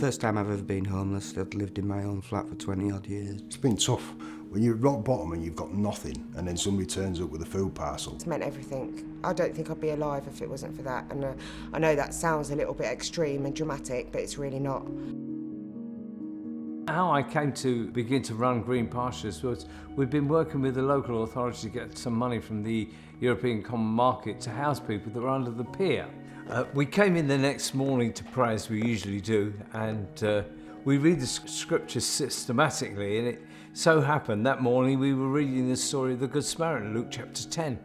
First time I've ever been homeless. I'd lived in my own flat for 20 odd years. It's been tough. When you're at rock bottom and you've got nothing, and then somebody turns up with a food parcel. It's meant everything. I don't think I'd be alive if it wasn't for that. And I know that sounds a little bit extreme and dramatic, but it's really not. How I came to begin to run Green Pastures was we've been working with the local authority to get some money from the European Common Market to house people that are under the pier. We came in the next morning to pray, as we usually do, and we read the scriptures systematically, and it so happened that morning we were reading the story of the Good Samaritan, Luke chapter 10.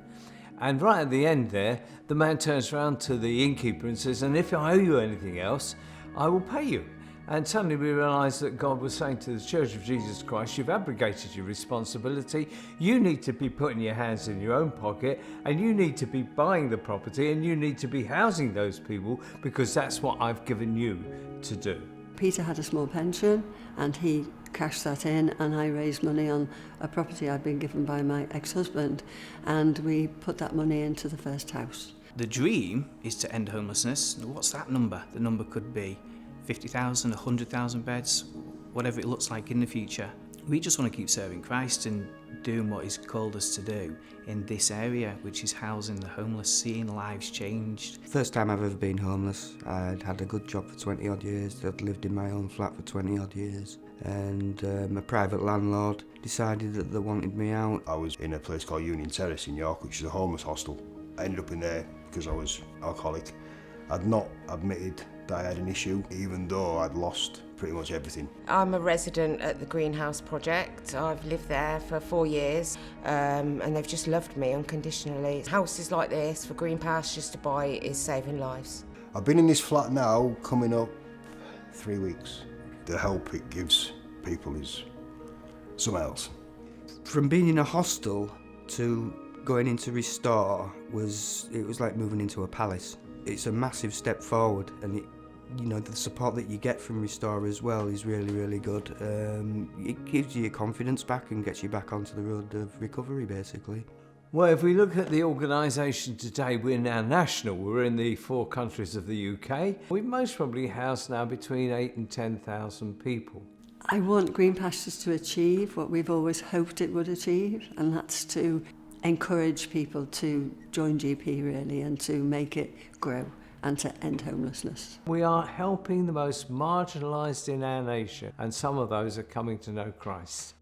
And right at the end there, the man turns around to the innkeeper and says, "And if I owe you anything else, I will pay you." And suddenly we realised that God was saying to the Church of Jesus Christ, you've abrogated your responsibility, you need to be putting your hands in your own pocket, and you need to be buying the property, and you need to be housing those people, because that's what I've given you to do. Peter had a small pension and he cashed that in, and I raised money on a property I'd been given by my ex-husband, and we put that money into the first house. The dream is to end homelessness. What's that number? The number could be 50,000, 100,000 beds, whatever it looks like in the future. We just want to keep serving Christ and doing what He's called us to do in this area, which is housing the homeless, seeing lives changed. First time I've ever been homeless. I'd had a good job for 20 odd years. I'd lived in my own flat for 20 odd years. And a private landlord decided that they wanted me out. I was in a place called Union Terrace in York, which is a homeless hostel. I ended up in there because I was alcoholic. I'd not admitted that I had an issue, even though I'd lost pretty much everything. I'm a resident at the Greenhouse project. I've lived there for 4 years, and they've just loved me unconditionally. Houses like this for Green Pastures to buy is saving lives. I've been in this flat now coming up 3 weeks. The help it gives people is something else. From being in a hostel to going into Restore was like moving into a palace. It's a massive step forward, and the support that you get from Restore as well is really, really good. It gives you your confidence back and gets you back onto the road of recovery, basically. Well, if we look at the organisation today, we're now national. We're in the 4 countries of the UK. We most probably house now between 8,000 and 10,000 people. I want Green Pastures to achieve what we've always hoped it would achieve, and that's to encourage people to join GP really, and to make it grow and to end homelessness. We are helping the most marginalised in our nation, and some of those are coming to know Christ.